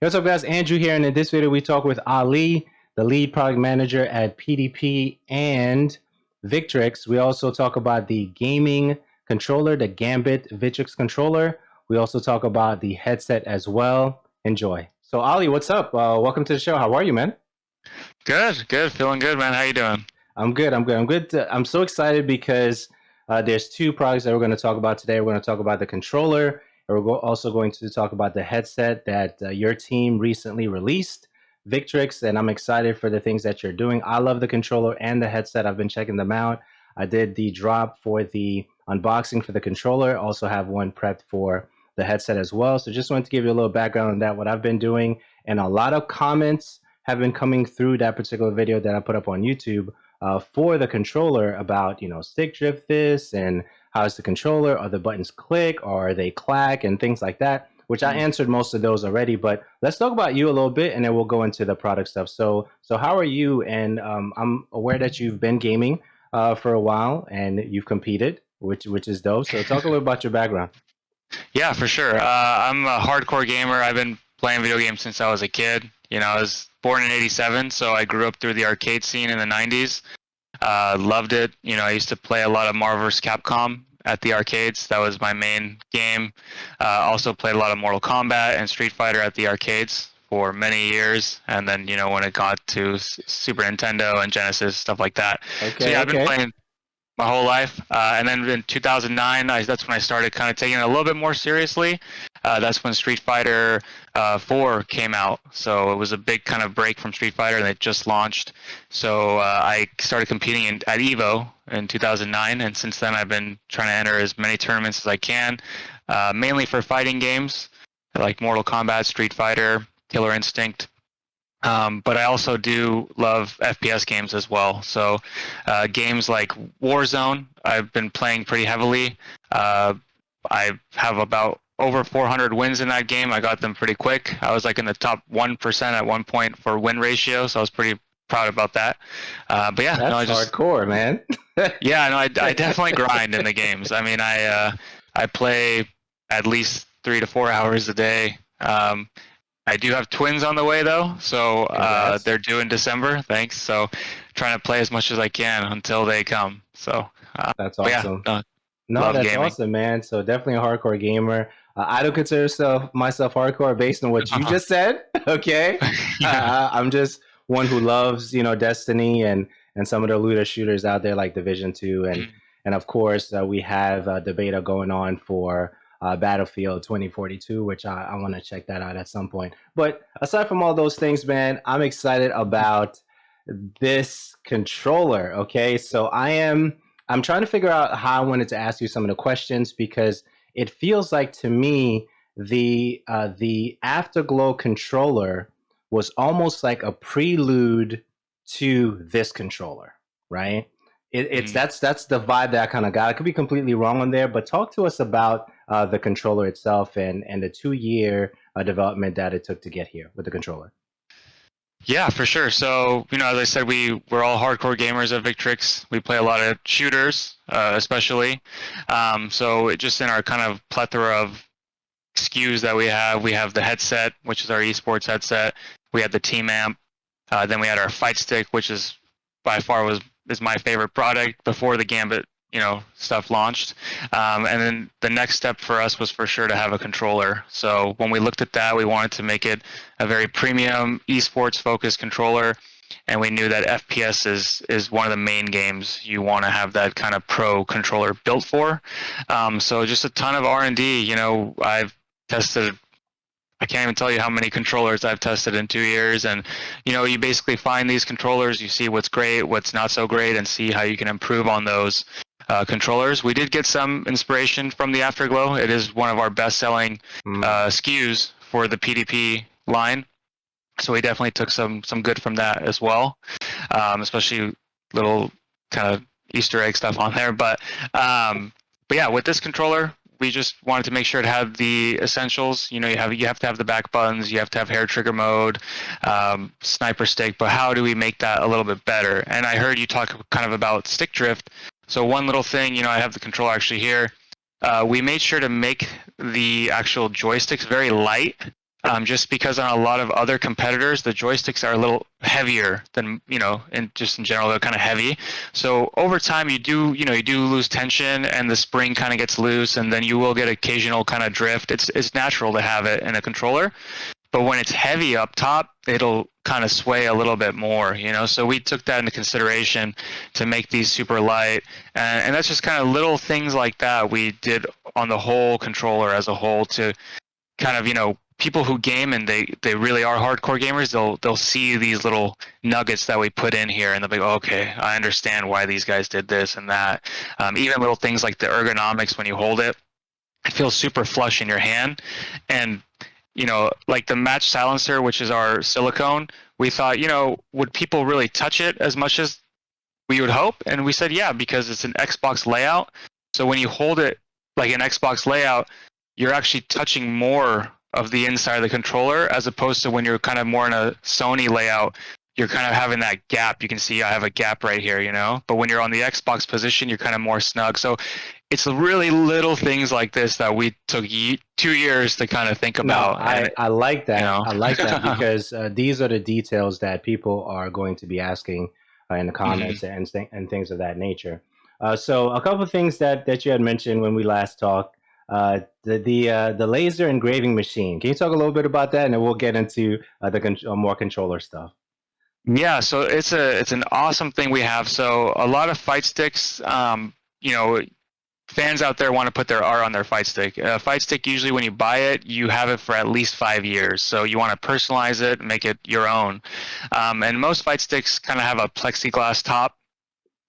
What's up, guys? Andrew here, and in this video, we talk with Ali, the lead product manager at PDP and Victrix. We also talk about the gaming controller, the Gambit Victrix controller. We also talk about the headset as well. Enjoy. So, Ali, what's up? Welcome to the show. How are you, man? Good, good. Feeling good, man. How you doing? I'm good. I'm so excited because there's two products that we're going to talk about today. We're going to talk about the controller, and we're also going to talk about the headset that your team recently released, Victrix. And I'm excited for the things that you're doing. I love the controller and the headset. I've been checking them out. I did the drop for the unboxing for the controller. Also have one prepped for the headset as well. So just wanted to give you a little background on that, what I've been doing. And a lot of comments have been coming through that particular video that I put up on YouTube for the controller about, stick drift this and how's the controller, are the buttons click or are they clack and things like that, which I answered most of those already. But let's talk about you a little bit and then we'll go into the product stuff. So how are you? And I'm aware that you've been gaming for a while and you've competed, which is dope. So talk a little about your background. Yeah, for sure. I'm a hardcore gamer. I've been playing video games since I was a kid. I was born in '87, so I grew up through the arcade scene in the '90s. Loved it. I used to play a lot of Marvel vs. Capcom at the arcades. That was my main game. Also played a lot of Mortal Kombat and Street Fighter at the arcades for many years. And then, when it got to Super Nintendo and Genesis, stuff like that. Okay, So yeah, I've been playing my whole life. And then in 2009, that's when I started kind of taking it a little bit more seriously. That's when Street Fighter 4 came out. So it was a big kind of break from Street Fighter, and it just launched. So I started competing at EVO in 2009, and since then I've been trying to enter as many tournaments as I can, mainly for fighting games like Mortal Kombat, Street Fighter, Killer Instinct. But I also do love FPS games as well. So games like Warzone, I've been playing pretty heavily. I have about over 400 wins in that game. I got them pretty quick. I was like in the top 1% at one point for win ratio, so I was pretty proud about that. But yeah, that's hardcore, man. Yeah, no, I definitely grind in the games. I mean, I play at least 3 to 4 hours a day. I do have twins on the way though, so they're due in December. Thanks. So trying to play as much as I can until they come. So that's awesome. Yeah, no, that's gaming. awesome, man. So definitely a hardcore gamer. I don't consider myself hardcore based on what you just said. Okay, I'm just one who loves Destiny and some of the looter shooters out there like Division 2 and of course we have the beta going on for Battlefield 2042, which I want to check that out at some point. But aside from all those things, man, I'm excited about this controller. Okay, so I'm trying to figure out how I wanted to ask you some of the questions because it feels like to me the Afterglow controller was almost like a prelude to this controller, right? That's the vibe that I kind of got. I could be completely wrong on there, but talk to us about the controller itself and the 2 year development that it took to get here with the controller. Yeah, for sure. So, as I said, we're all hardcore gamers at Victrix. We play a lot of shooters, especially. So just in our kind of plethora of SKUs that we have the headset, which is our esports headset. We had the Team Amp. Then we had our Fight Stick, which is by far is my favorite product before the Gambit stuff launched. And then the next step for us was for sure to have a controller. So when we looked at that, we wanted to make it a very premium esports focused controller. And we knew that FPS is one of the main games you want to have that kind of pro controller built for. So just a ton of R&D. I've tested, I can't even tell you how many controllers I've tested in 2 years. And, you basically find these controllers, you see what's great, what's not so great, and see how you can improve on those controllers. We did get some inspiration from the Afterglow. It is one of our best-selling SKUs for the PDP line. So we definitely took some good from that as well, especially little kind of Easter egg stuff on there. But yeah, with this controller, we just wanted to make sure it had the essentials. You have to have the back buttons, you have to have hair trigger mode, sniper stick. But how do we make that a little bit better? And I heard you talk kind of about stick drift. So one little thing, I have the controller actually here. We made sure to make the actual joysticks very light. Just because on a lot of other competitors, the joysticks are a little heavier than, and just in general, they're kind of heavy. So over time, you do lose tension, and the spring kind of gets loose, and then you will get occasional kind of drift. It's natural to have it in a controller, but when it's heavy up top, it'll kind of sway a little bit more, So we took that into consideration to make these super light, and that's just kind of little things like that we did on the whole controller as a whole to kind of people who game and they really are hardcore gamers, they'll see these little nuggets that we put in here, and they'll be like, okay, I understand why these guys did this and that. Even little things like the ergonomics when you hold it, it feels super flush in your hand, and like the match silencer, which is our silicone, we thought, would people really touch it as much as we would hope? And we said, yeah, because it's an Xbox layout. So when you hold it like an Xbox layout, you're actually touching more of the inside of the controller, as opposed to when you're kind of more in a Sony layout, you're kind of having that gap. You can see I have a gap right here, But when you're on the Xbox position, you're kind of more snug. So it's really little things like this that we took 2 years to kind of think No, about. I like that. I like that You know. because these are the details that people are going to be asking in the Mhm. comments and things of that nature. So a couple of things that you had mentioned when we last talked. The laser engraving machine. Can you talk a little bit about that, and then we'll get into more controller stuff. Yeah, so it's an awesome thing we have. So a lot of fight sticks, fans out there want to put their art on their fight stick. Fight stick, usually when you buy it, you have it for at least 5 years. So you want to personalize it, make it your own. And most fight sticks kind of have a plexiglass top.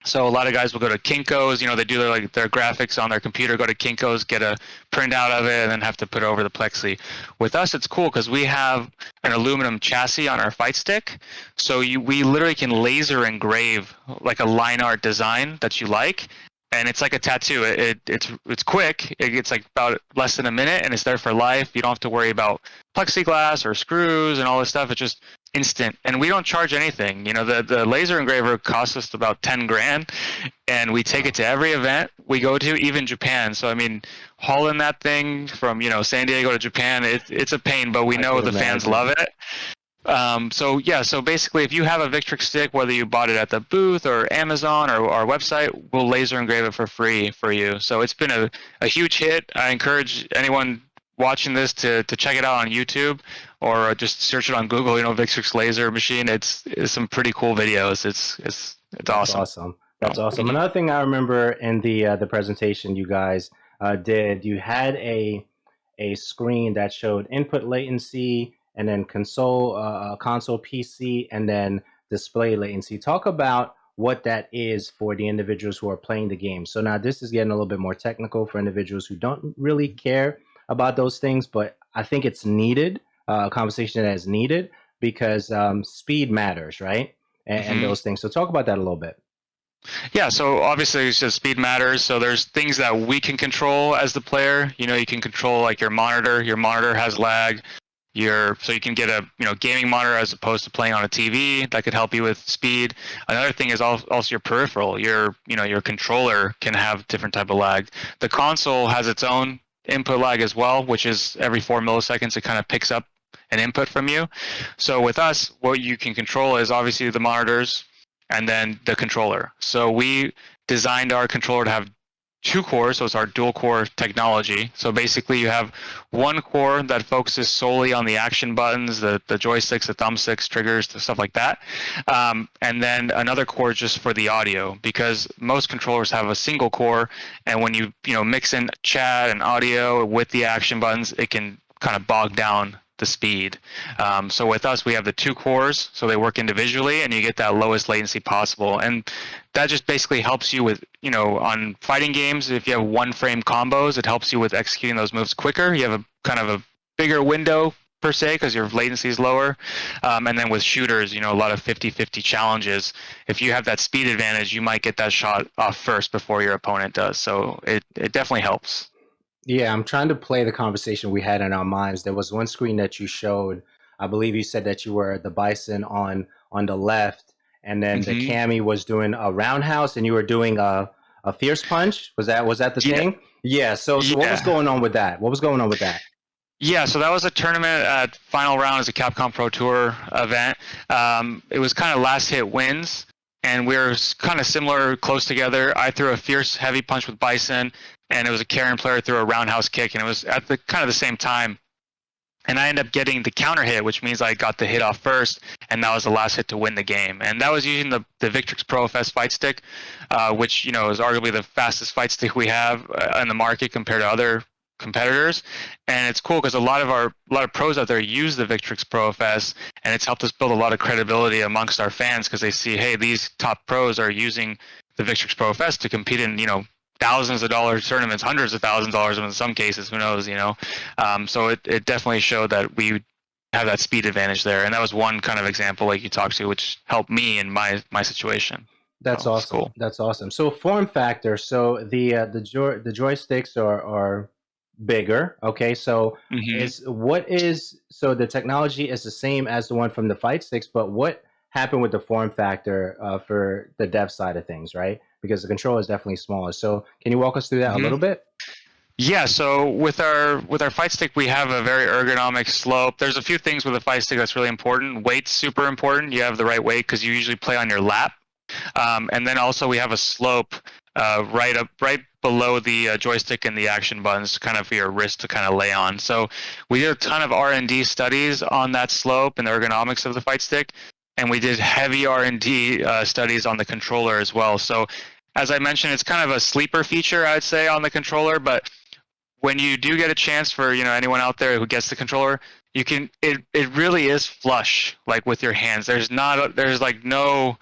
So a lot of guys will go to Kinko's, they do their graphics on their computer, go to Kinko's, get a printout of it, and then have to put it over the plexi. With us, it's cool because we have an aluminum chassis on our fight stick. So we literally can laser engrave like a line art design that you like, and it's like a tattoo. It's quick. It's like about less than a minute, and it's there for life. You don't have to worry about plexiglass or screws and all this stuff. It's just instant, and we don't charge anything. The laser engraver costs us about 10 grand, and we take it to every event we go to, even Japan. So I mean, hauling that thing from San Diego to Japan, it's a pain, but we I know could the fans imagine. love it. So basically, if you have a Victrix stick, whether you bought it at the booth or Amazon or our website, we'll laser engrave it for free for you. So it's been a huge hit. I encourage anyone watching this to check it out on YouTube, or just search it on Google. Victrix laser machine. It's some pretty cool videos. It's That's awesome. awesome. That's awesome. Mhm. Another thing I remember in the presentation you guys did, you had a screen that showed input latency, and then console PC, and then display latency. Talk about what that is for the individuals who are playing the game. So now this is getting a little bit more technical for individuals who don't really care about those things, but I think it's needed. A conversation that is needed because speed matters, right? And Mhm. those things. So talk about that a little bit. Yeah, so obviously it's just speed matters. So there's things that we can control as the player. You can control like your monitor. Your monitor has lag. So you can get a gaming monitor as opposed to playing on a TV. That could help you with speed. Another thing is also your peripheral. Your controller can have different type of lag. The console has its own input lag as well, which is every 4 milliseconds it kind of picks up an input from you. So with us, what you can control is obviously the monitors and then the controller. So we designed our controller to have two cores, so it's our dual core technology. So basically you have one core that focuses solely on the action buttons, the joysticks, the thumbsticks, triggers, the stuff like that. And then another core just for the audio, because most controllers have a single core, and when you mix in chat and audio with the action buttons, it can kind of bog down the speed. So with us, we have the two cores, so they work individually, and you get that lowest latency possible. And that just basically helps you with, on fighting games, if you have one frame combos, it helps you with executing those moves quicker. You have a kind of a bigger window per se because your latency is lower. And then with shooters, a lot of 50-50 challenges. If you have that speed advantage, you might get that shot off first before your opponent does. So it definitely helps. Yeah, I'm trying to play the conversation we had in our minds. There was one screen that you showed. I believe you said that you were the bison on the left, and then the Hmm. cami was doing a roundhouse, and you were doing a fierce punch. Was that the Yeah. thing? Yeah. So what was Yeah. going on with that? What was going on with that? Yeah, so that was a tournament at final round as a Capcom Pro Tour event. It was kind of last hit wins, and we were kind of similar, close together. I threw a fierce heavy punch with LIBSYN, and it was a Karen player threw a roundhouse kick, and it was at the kind of the same time. And I ended up getting the counter hit, which means I got the hit off first, and that was the last hit to win the game. And that was using the Victrix Pro FS fight stick, which is arguably the fastest fight stick we have in the market compared to other competitors. And it's cool because a lot of pros out there use the Victrix Pro FS, and it's helped us build a lot of credibility amongst our fans because they see, hey, these top pros are using the Victrix Pro FS to compete in thousands of dollars tournaments, hundreds of thousands of dollars in some cases, who knows. So it definitely showed that we have that speed advantage there, and that was one kind of example like you talked to, which helped me in my situation. That's So it's awesome. cool. That's awesome. So form factor. So the joysticks are bigger. Okay. So Hmm. so the technology is the same as the one from the fight sticks, but what happened with the form factor for the dev side of things, right? Because the controller is definitely smaller. So can you walk us through that a Hmm. little bit? Yeah, so with our fight stick, we have a very ergonomic slope. There's a few things with a fight stick that's really important. Weight's super important. You have the right weight because you usually play on your lap. And then also we have a slope right below the joystick and the action buttons, kind of for your wrist to kind of lay on. So we did a ton of R&D studies on that slope and the ergonomics of the fight stick, and we did heavy R&D studies on the controller as well. So as I mentioned, it's kind of a sleeper feature, I'd say, on the controller, but when you do get a chance for anyone out there who gets the controller, you can it really is flush like with your hands. There's like no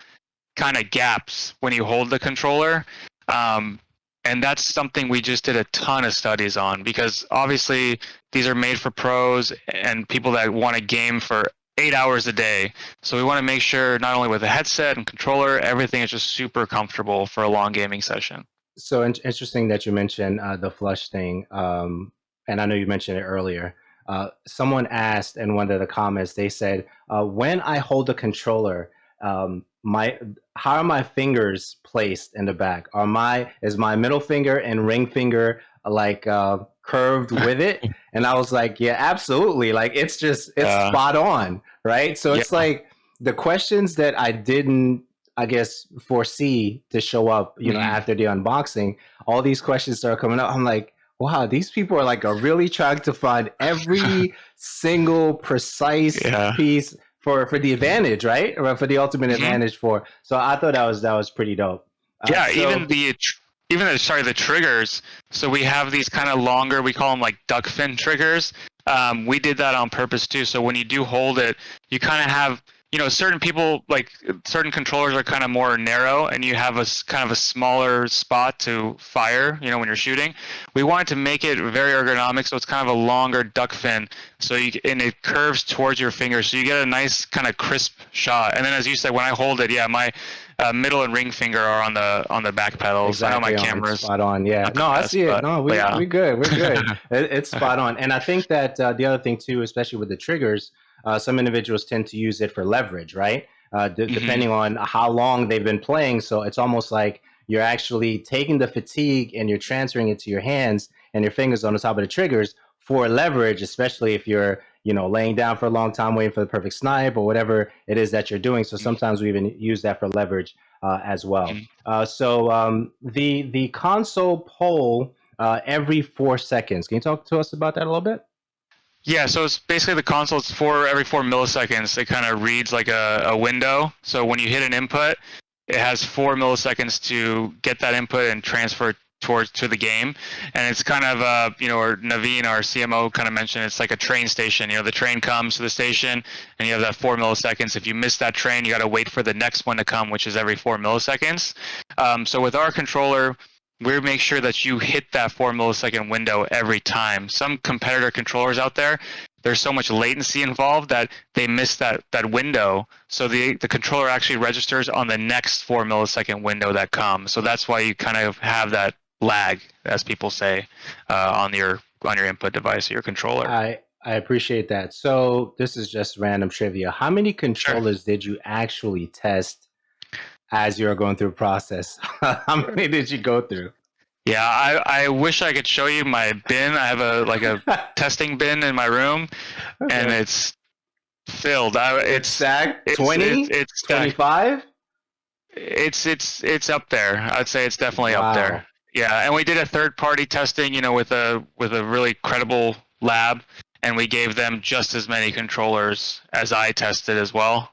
kind of gaps when you hold the controller. Um, and that's something we just did a ton of studies on because obviously these are made for pros and people that want to game for 8 hours a day. So we want to make sure not only with the headset and controller, everything is just super comfortable for a long gaming session. So interesting that you mentioned the flush thing, and I know you mentioned it earlier. Someone asked in one of the comments. They said, "When I hold the controller, my how are my fingers placed in the back? Is my middle finger and ring finger like curved with it?" And I was like, "Yeah, absolutely. Like it's Uh, spot on, right?" So it's yeah. like the questions that I didn't, I guess, foresee to show up, Hmm. after the unboxing, all these questions start coming up. I'm like, wow, these people are really trying to find every single precise Yeah. piece for the advantage, right? Or for the ultimate Hmm. advantage for. So I thought that was pretty dope. Yeah, So the triggers. So we have these kind of longer. We call them like duck fin triggers. We did that on purpose too. So when you do hold it, you kind of have certain people like certain controllers are kind of more narrow, and you have kind of a smaller spot to fire. When you're shooting, we wanted to make it very ergonomic, so it's kind of a longer duck fin. And it curves towards your finger, so you get a nice kind of crisp shot. And then, as you said, when I hold it, yeah, my middle and ring finger are on the back pedals. I know my exactly on, camera's spot on. Yeah, not the no, I best, see it. but No, we yeah. we good. We're good. It's spot on. And I think that the other thing too, especially with the triggers, some individuals tend to use it for leverage, right? Hmm. Depending on how long they've been playing. So it's almost like you're actually taking the fatigue and you're transferring it to your hands and your fingers on the top of the triggers for leverage, especially if you're, laying down for a long time waiting for the perfect snipe or whatever it is that you're doing. So sometimes we even use that for leverage as well. The console poll every 4 seconds. Can you talk to us about that a little bit? Yeah, so it's basically the console. It's every 4 milliseconds. It kind of reads like a window. So when you hit an input, it has 4 milliseconds to get that input and transfer towards to the game. And it's kind of or Naveen, our CMO, kind of mentioned it's like a train station. The train comes to the station, and you have that 4 milliseconds. If you miss that train, you got to wait for the next one to come, which is every 4 milliseconds. So with our controller, we make sure that you hit that 4 millisecond window every time. Some competitor controllers out there, there's so much latency involved that they miss that window. So the controller actually registers on the next 4 millisecond window that comes. So that's why you kind of have that lag, as people say, on your input device, your controller. I appreciate that. So this is just random trivia. How many Sure. controllers did you actually test as you were going through the process? How many did you go through? Yeah, I wish I could show you my bin. I have a testing bin in my room, and Okay. it's filled. It's stacked It's stacked. 25. It's up there. I'd say it's definitely up there. Wow. Yeah, and we did a third party testing, with a really credible lab, and we gave them just as many controllers as I tested as well.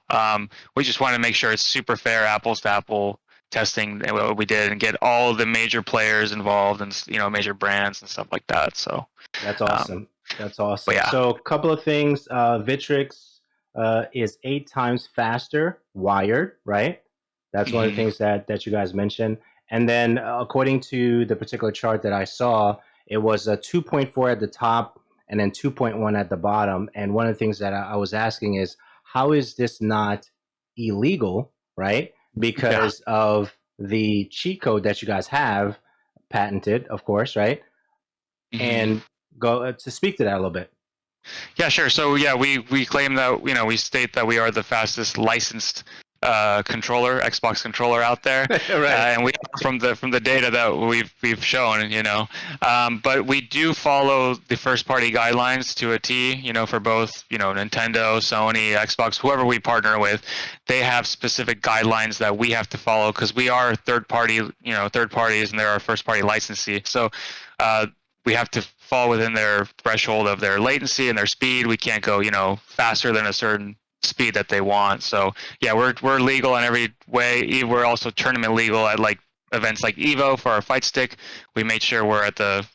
We just want to make sure it's super fair, apples to apple testing and what we did, and get all the major players involved and major brands and stuff like that. So, That's um, awesome. That's but awesome. yeah. So, a couple of things. Victrix is 8 times faster wired, right? That's one of the Hmm. things that you guys mentioned. And then, according to the particular chart that I saw, it was a 2.4 at the top and then 2.1 at the bottom. And one of the things that I was asking is, how is this not illegal, right? Yeah. Because of the cheat code that you guys have patented, of course, right? Hmm. And go to speak to that a little bit. Yeah, sure. So yeah, we claim that we state that we are the fastest licensed controller, Xbox controller out there, Right. and we from the data that we've shown, but we do follow the first party guidelines to a T, for both Nintendo, Sony, Xbox, whoever we partner with, they have specific guidelines that we have to follow because we are third parties, and they're our first party licensee. So. We have to fall within their threshold of their latency and their speed. We can't go, faster than a certain speed that they want. So yeah, we're legal in every way. We're also tournament legal at like events like Evo for our fight stick. We made sure we're at the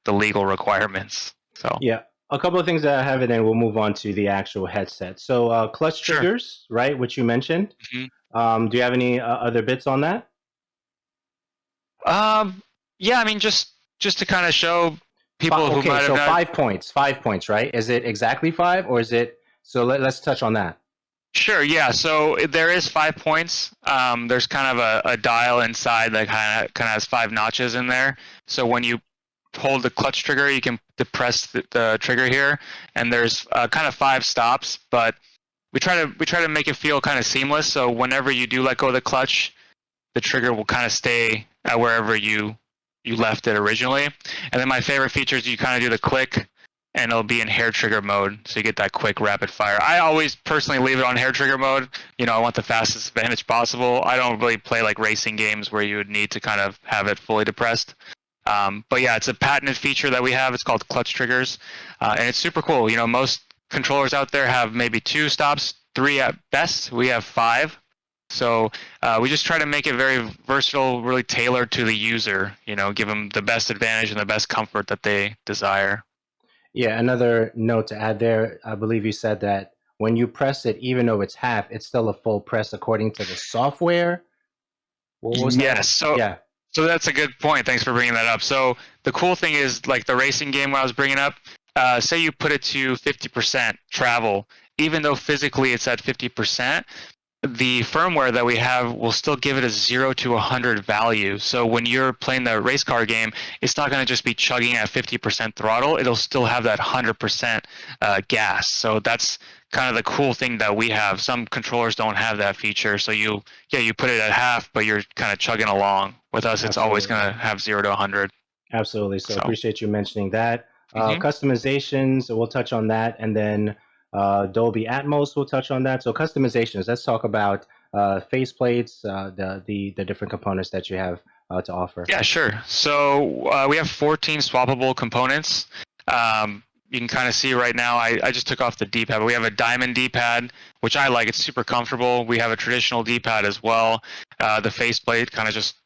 legal requirements. So Yeah. A couple of things that I have, and then we'll move on to the actual headset. So, clutch sure. triggers, right, which you mentioned. Hmm. Do you have any other bits on that? Yeah, I mean, just to kind of show people who Okay, might have so not. 5 points. 5 points, right? Is it exactly five, or is it? So let's touch on that. Sure, yeah. So there is 5 points. There's kind of a dial inside that kind of has five notches in there. So when you hold the clutch trigger, you can depress the trigger here, and there's kind of five stops. But we try to make it feel kind of seamless. So whenever you do let go of the clutch, the trigger will kind of stay at wherever you left it originally. And then my favorite feature is you kind of do the click, and it'll be in hair trigger mode, so you get that quick rapid fire. I always personally leave it on hair trigger mode. I want the fastest advantage possible. I don't really play like racing games where you would need to kind of have it fully depressed. But yeah, it's a patented feature that we have. It's called clutch triggers, and it's super cool. Most controllers out there have maybe two stops, three at best. We have five. So we just try to make it very versatile, really tailored to the user. Give them the best advantage and the best comfort that they desire. Yeah. Another note to add there. I believe you said that when you press it, even though it's half, it's still a full press according to the software. What was that? Yes. So Yeah. so that's a good point. Thanks for bringing that up. So the cool thing is, like the racing game I was bringing up, say you put it to 50% travel, even though physically it's at 50%, the firmware that we have will still give it a 0 to 100 value. So when you're playing the race car game, it's not going to just be chugging at 50% throttle. It'll still have that 100% gas. So that's kind of the cool thing that we have. Some controllers don't have that feature. So you put it at half, but you're kind of chugging along. With us, it's always going Absolutely. to have 0 to 100. Absolutely. So So. appreciate you mentioning that. Hmm. Customizations, we'll touch on that, and then Dolby Atmos, we'll touch on that. So customizations, let's talk about faceplates, the different components that you have to offer. Yeah, sure. So we have 14 swappable components. You can kind of see right now, I just took off the D-pad, but we have a diamond D-pad, which I like. It's super comfortable. We have a traditional D-pad as well. The faceplate kind of just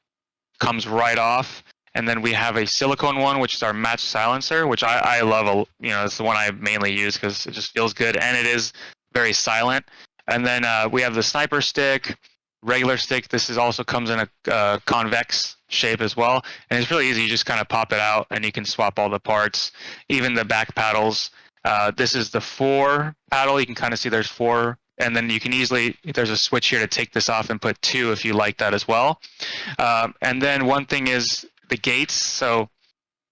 comes right off. And then we have a silicone one, which is our match silencer, which I love. It's the one I mainly use because it just feels good, and it is very silent. And then we have the sniper stick, regular stick. This is also comes in a convex shape as well, and it's really easy. You just kind of pop it out, and you can swap all the parts, even the back paddles. This is the 4 paddle. You can kind of see there's 4, and then you can easily, there's a switch here to take this off and put 2 if you like that as well. And then one thing is the gates. So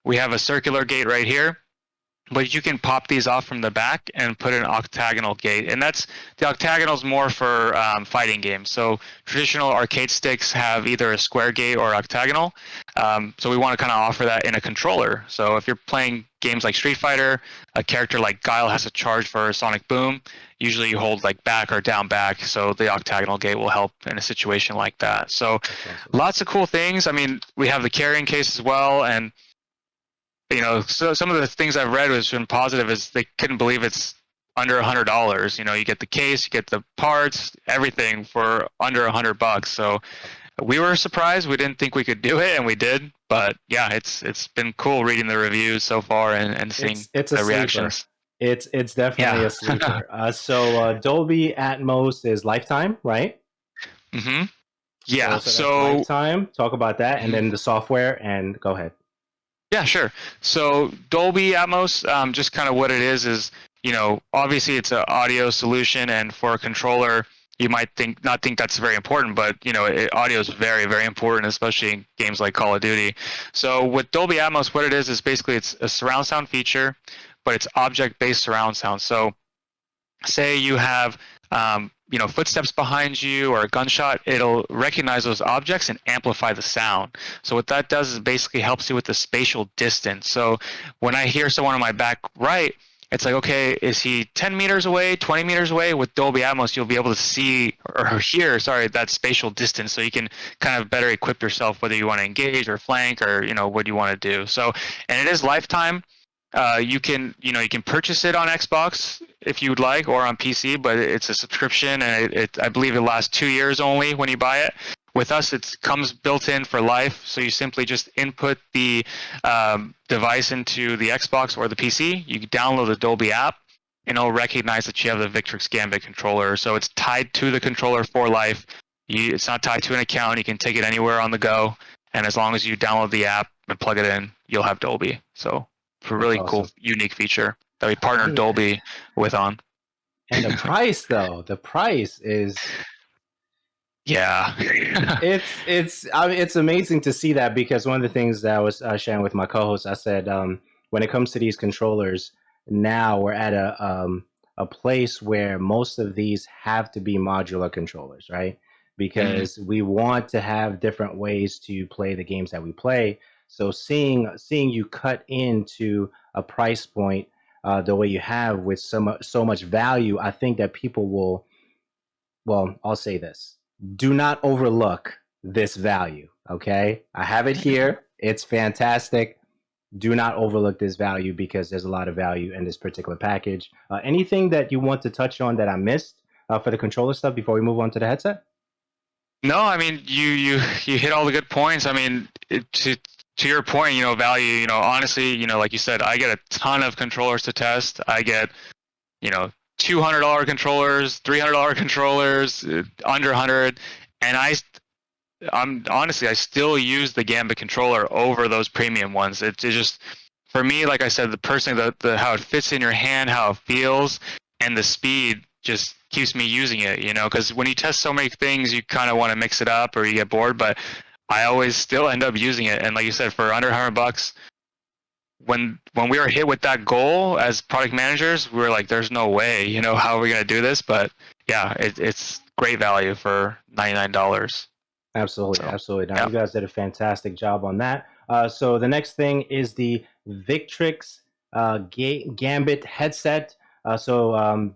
we have a circular gate right here, but you can pop these off from the back and put an octagonal gate, and that's the octagonal is more for fighting games. So traditional arcade sticks have either a square gate or octagonal. So we want to kind of offer that in a controller. So if you're playing games like Street Fighter, a character like Guile has a charge for Sonic Boom. Usually you hold like back or down back, so the octagonal gate will help in a situation like that. So That's awesome. lots of cool things. I mean, we have the carrying case as well, and so some of the things I've read was been positive is they couldn't believe it's under $100. You get the case, you get the parts, everything for under $100. So we were surprised. We didn't think we could do it, and we did. But yeah, it's been cool reading the reviews so far and seeing It's a the sleeper. reactions. It's definitely a Yeah. sleeper. Dolby Atmos is lifetime, right? hmm So Yeah. so that's So lifetime. Talk about that, and mhm. then the software. And go ahead. Yeah, sure. So Dolby Atmos, just kind of what it is, obviously it's an audio solution, and for a controller, you might not think that's very important, but audio is very, very important, especially in games like Call of Duty. So with Dolby Atmos, what it is basically it's a surround sound feature, but it's object-based surround sound. So say you have footsteps behind you or a gunshot, it'll recognize those objects and amplify the sound. So what that does is basically helps you with the spatial distance. So when I hear someone on my back right, it's like, okay, is he 10 meters away, 20 meters away? With Dolby Atmos, you'll be able to see or hear, that spatial distance, so you can kind of better equip yourself whether you want to engage or flank or what you want to do. So, and it is lifetime. You can purchase it on Xbox if you would like, or on PC, but it's a subscription, and I believe it lasts 2 years only when you buy it. With us, it comes built in for life, so you simply just input the device into the Xbox or the PC. You download the Dolby app, and it'll recognize that you have the Victrix Gambit controller. So it's tied to the controller for life. It's not tied to an account. You can take it anywhere on the go, and as long as you download the app and plug it in, you'll have Dolby. So it's a That's really cool, awesome. unique feature that we partnered And Dolby with on. and the price though, the price is Yeah. it's amazing to see that, because one of the things that I was sharing with my co-host, I said, when it comes to these controllers, now we're at a place where most of these have to be modular controllers, right? Mhm. Because we want to have different ways to play the games that we play. So seeing you cut into a price point the way you have, with so much value, I think that people will, well, I'll say this: do not overlook this value. Okay, I have it here. It's fantastic. Do not overlook this value, because there's a lot of value in this particular package. Anything that you want to touch on that I missed for the controller stuff before we move on to the headset? No, I mean you hit all the good points. I mean, to your point, value. Honestly, like you said, I get a ton of controllers to test. I get $200 controllers, $300 controllers, under 100, and I'm honestly, I still use the Gambit controller over those premium ones. It just, for me, like I said, the person, the how it fits in your hand, how it feels, and the speed just keeps me using it. Because when you test so many things, you kind of want to mix it up or you get bored. But I always still end up using it. And like you said, for under $100, when we were hit with that goal as product managers, we were like, "There's no way, how are we gonna do this?" But yeah, it's great value for $99. Absolutely, So absolutely. Now yeah. you guys did a fantastic job on that. So the next thing is the Victrix Gambit headset.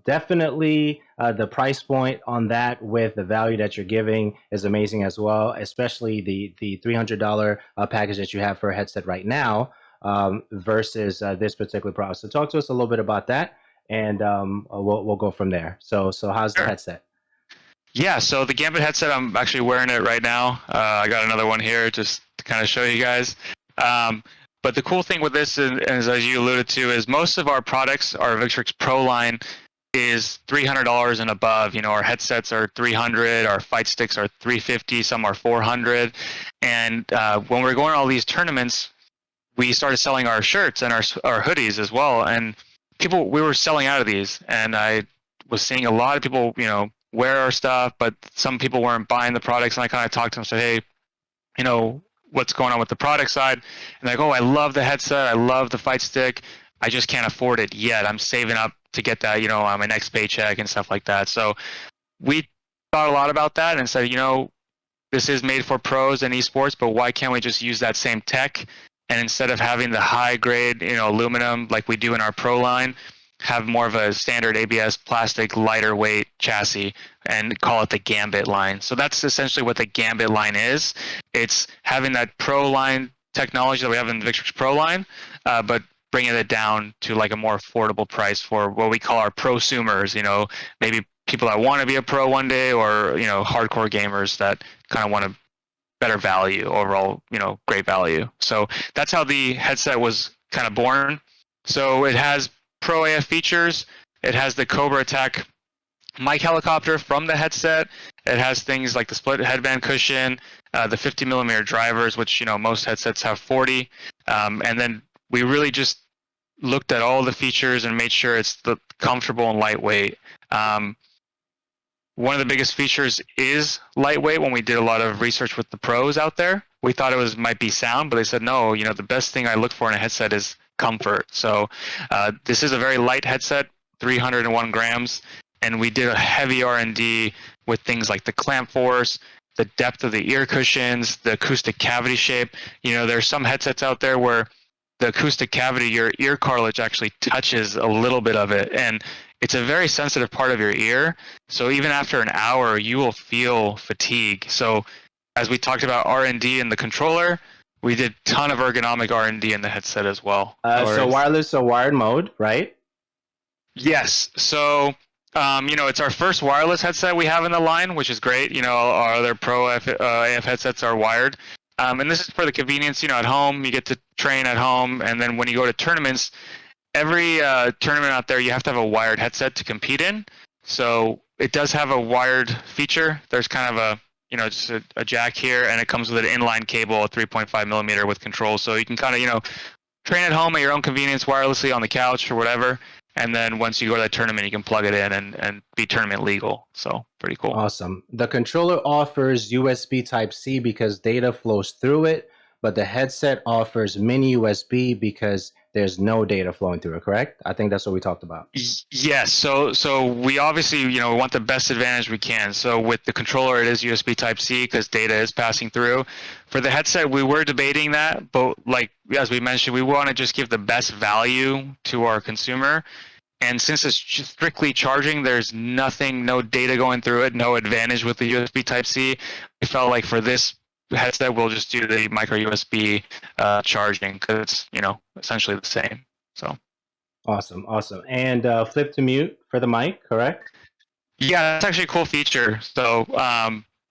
Definitely the price point on that, with the value that you're giving, is amazing as well. Especially the $300 package that you have for a headset right now, versus this particular product. So talk to us a little bit about that, and we'll go from there. So how's the Sure. headset? Yeah, so the Gambit headset, I'm actually wearing it right now. I got another one here just to kind of show you guys. Um, but the cool thing with this is, as you alluded to, is most of our products, our Victrix Pro line, is $300 and above. Our headsets are 300, our fight sticks are 350, some are 400. And when we're going to all these tournaments, we started selling our shirts and our hoodies as well. And we were selling out of these, and I was seeing a lot of people, wear our stuff, but some people weren't buying the products. And I kind of talked to them and said, hey, what's going on with the product side? And like, oh, I love the headset, I love the fight stick. I just can't afford it yet. I'm saving up to get that, on my next paycheck and stuff like that. So we thought a lot about that and said, this is made for pros and esports, but why can't we just use that same tech? And instead of having the high grade, aluminum like we do in our pro line, have more of a standard ABS plastic lighter weight chassis and call it the Gambit line. So that's essentially what the Gambit line is. It's having that pro line technology that we have in the Victrix Pro line, but bringing it down to like a more affordable price for what we call our prosumers. Maybe people that want to be a pro one day, or hardcore gamers that kind of want a better value overall, great value. So that's how the headset was kind of born. So it has pro AF features. It has the Cobra Attack mic helicopter from the headset. It has things like the split headband cushion, the 50 millimeter drivers, which most headsets have 40. And then we really just looked at all the features and made sure it's comfortable and lightweight. One of the biggest features is lightweight. When we did a lot of research with the pros out there, we thought it might be sound, but they said no. The best thing I look for in a headset is comfort. So this is a very light headset, 301 grams, and we did a heavy R&D with things like the clamp force, the depth of the ear cushions, the acoustic cavity shape. There's some headsets out there where the acoustic cavity, your ear cartilage actually touches a little bit of it, and it's a very sensitive part of your ear. So even after an hour, you will feel fatigue. So as we talked about R&D in the controller, we did a ton of ergonomic R&D in the headset as well. So wireless or wired mode, right? Yes. So, it's our first wireless headset we have in the line, which is great. Our other Pro AF headsets are wired. And this is for the convenience, at home. You get to train at home. And then when you go to tournaments, every tournament out there, you have to have a wired headset to compete in. So it does have a wired feature. There's kind of just a jack here, and it comes with an inline cable, a 3.5 millimeter with control. So you can kind of, train at home at your own convenience wirelessly on the couch or whatever. And then once you go to the tournament, you can plug it in and be tournament legal. So pretty cool. Awesome. The controller offers USB Type-C because data flows through it, but the headset offers mini USB because there's no data flowing through it, correct? I think that's what we talked about. Yes. So we obviously, want the best advantage we can. So with the controller, it is USB Type-C because data is passing through. For the headset, we were debating that, but like as we mentioned, we want to just give the best value to our consumer. And since it's strictly charging, there's nothing, no data going through it, no advantage with the USB Type-C. We felt like for this headset, we'll just do the micro USB charging because it's, essentially the same. So. Awesome. And flip to mute for the mic, correct? Yeah, that's actually a cool feature. So,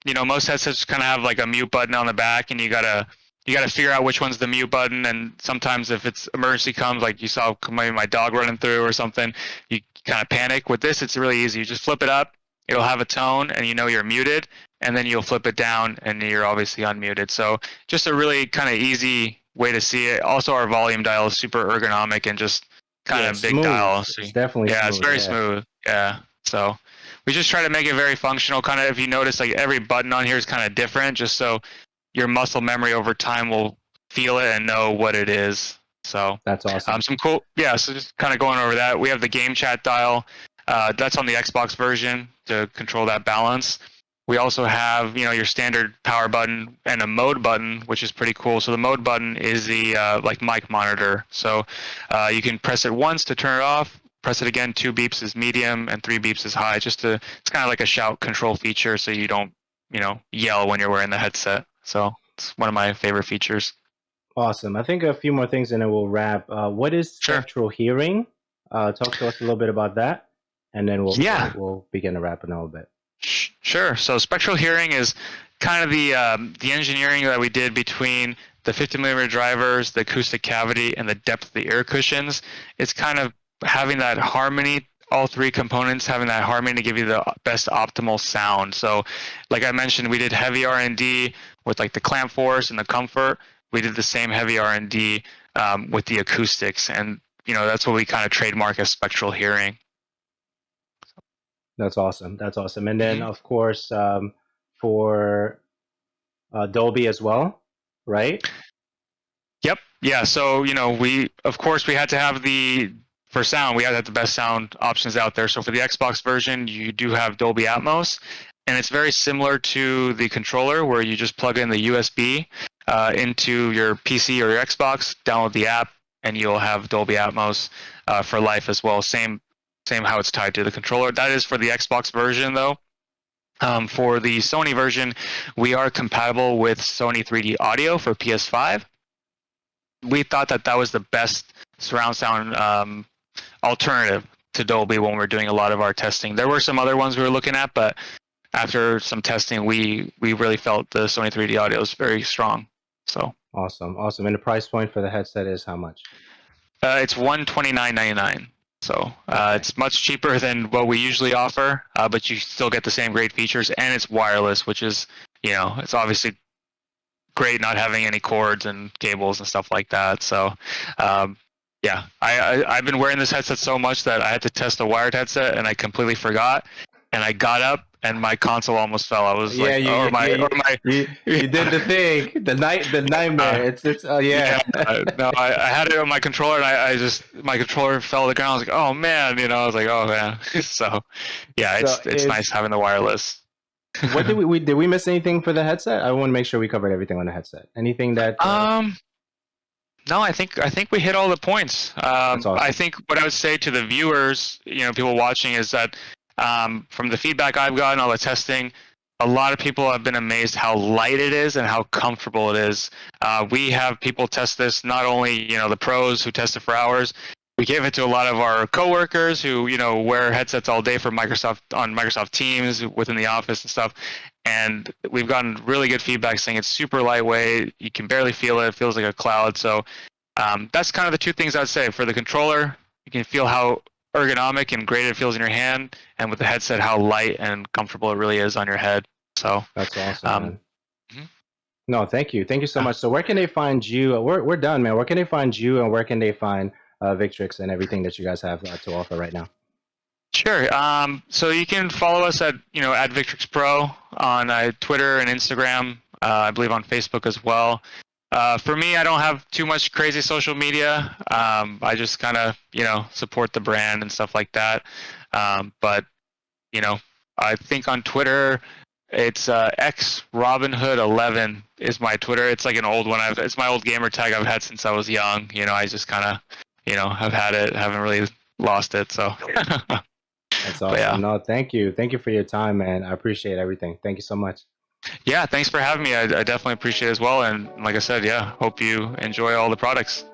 most headsets kind of have like a mute button on the back, and you gotta figure out which one's the mute button. And sometimes if it's emergency comes, like you saw maybe my dog running through or something, you kind of panic. With this, it's really easy. You just flip it up, it'll have a tone, and you're muted, and then you'll flip it down, and you're obviously unmuted. So just a really kind of easy way to see it. Also, our volume dial is super ergonomic and just kind of big smooth. dial. So it's definitely smooth. It's very smooth. Yeah. So we just try to make it very functional. Kind of, if you notice, like every button on here is kind of different, just so your muscle memory over time will feel it and know what it is. So that's awesome. Some cool. Yeah. So just kind of going over that. We have the game chat dial. That's on the Xbox version to control that balance. We also have, your standard power button and a mode button, which is pretty cool. So the mode button is the like mic monitor. So you can press it once to turn it off. Press it again, 2 beeps is medium and 3 beeps is high. It's kind of like a shout control feature, so you don't, yell when you're wearing the headset. So it's one of my favorite features. Awesome. I think a few more things and then we'll wrap. What is Spectral Hearing? Talk to us a little bit about that, and then we'll begin to wrap in a little bit. Sure. So Spectral Hearing is kind of the engineering that we did between the 50 millimeter drivers, the acoustic cavity, and the depth of the ear cushions. It's kind of having that harmony, all 3 components having that harmony to give you the best optimal sound. So like I mentioned, we did heavy R&D with like the clamp force and the comfort. We did the same heavy R&D with the acoustics, and that's what we kind of trademark as Spectral Hearing. That's awesome. And then of course for Dolby as well, right? Yep. Yeah, so we of course we had to have for sound we had to have the best sound options out there. So for the Xbox version, you do have Dolby Atmos, and it's very similar to the controller where you just plug in the USB into your PC or your Xbox, download the app, and you'll have Dolby Atmos for life as well. Same how it's tied to the controller. That is for the Xbox version though. For the Sony version, we are compatible with Sony 3D audio for PS5. We thought that that was the best surround sound alternative to Dolby when we were doing a lot of our testing. There were some other ones we were looking at, but after some testing, we really felt the Sony 3D audio is very strong. So Awesome, awesome. And the price point for the headset is how much? it's $129.99. So Okay. it's much cheaper than what we usually offer, but you still get the same great features, and it's wireless, which is it's obviously great not having any cords and cables and stuff like that. So, yeah, I've been wearing this headset so much that I had to test a wired headset and I completely forgot. And I got up and my console almost fell. I was Yeah, like, you or you my you or my. you, you did the thing, the nightmare. uh, It's oh yeah. yeah, no, I had it on my controller and I just my controller fell to the ground. I was like, oh man, I was like, oh man. So, yeah, So it's nice having the wireless. what did we miss anything for the headset? I want to make sure we covered everything on the headset. Anything that um, No, I think we hit all the points. that's I awesome. think what I would say to the viewers, people watching, is that from the feedback I've gotten, all the testing, a lot of people have been amazed how light it is and how comfortable it is. We have people test this, not only the pros who test it for hours. We gave it to a lot of our coworkers who wear headsets all day for Microsoft Teams within the office and stuff, and we've gotten really good feedback saying it's super lightweight. You can barely feel it. It feels like a cloud. So that's kind of the two things I'd say. For the controller, you can feel how ergonomic and great it feels in your hand, and with the headset, how light and comfortable it really is on your head. So, That's awesome, um, man. mhm. No, thank you so Yeah. much. So where can they find you? We're done, man. Where can they find you, and where can they find Victrix and everything that you guys have to offer right now? Sure. So you can follow us at Victrix Pro on Twitter and Instagram. I believe on Facebook as well. For me, I don't have too much crazy social media. I just kind of support the brand and stuff like that. But you know, I think on Twitter it's X Robinhood 11 is my Twitter. It's like an old one. It's my old gamer tag I've had since I was young. I just kind of have had it. Haven't really lost it. So. That's But awesome. yeah. No, thank you for your time, man. I appreciate everything. Thank you so much. Yeah, thanks for having me. I definitely appreciate it as well. And like I said, yeah, hope you enjoy all the products.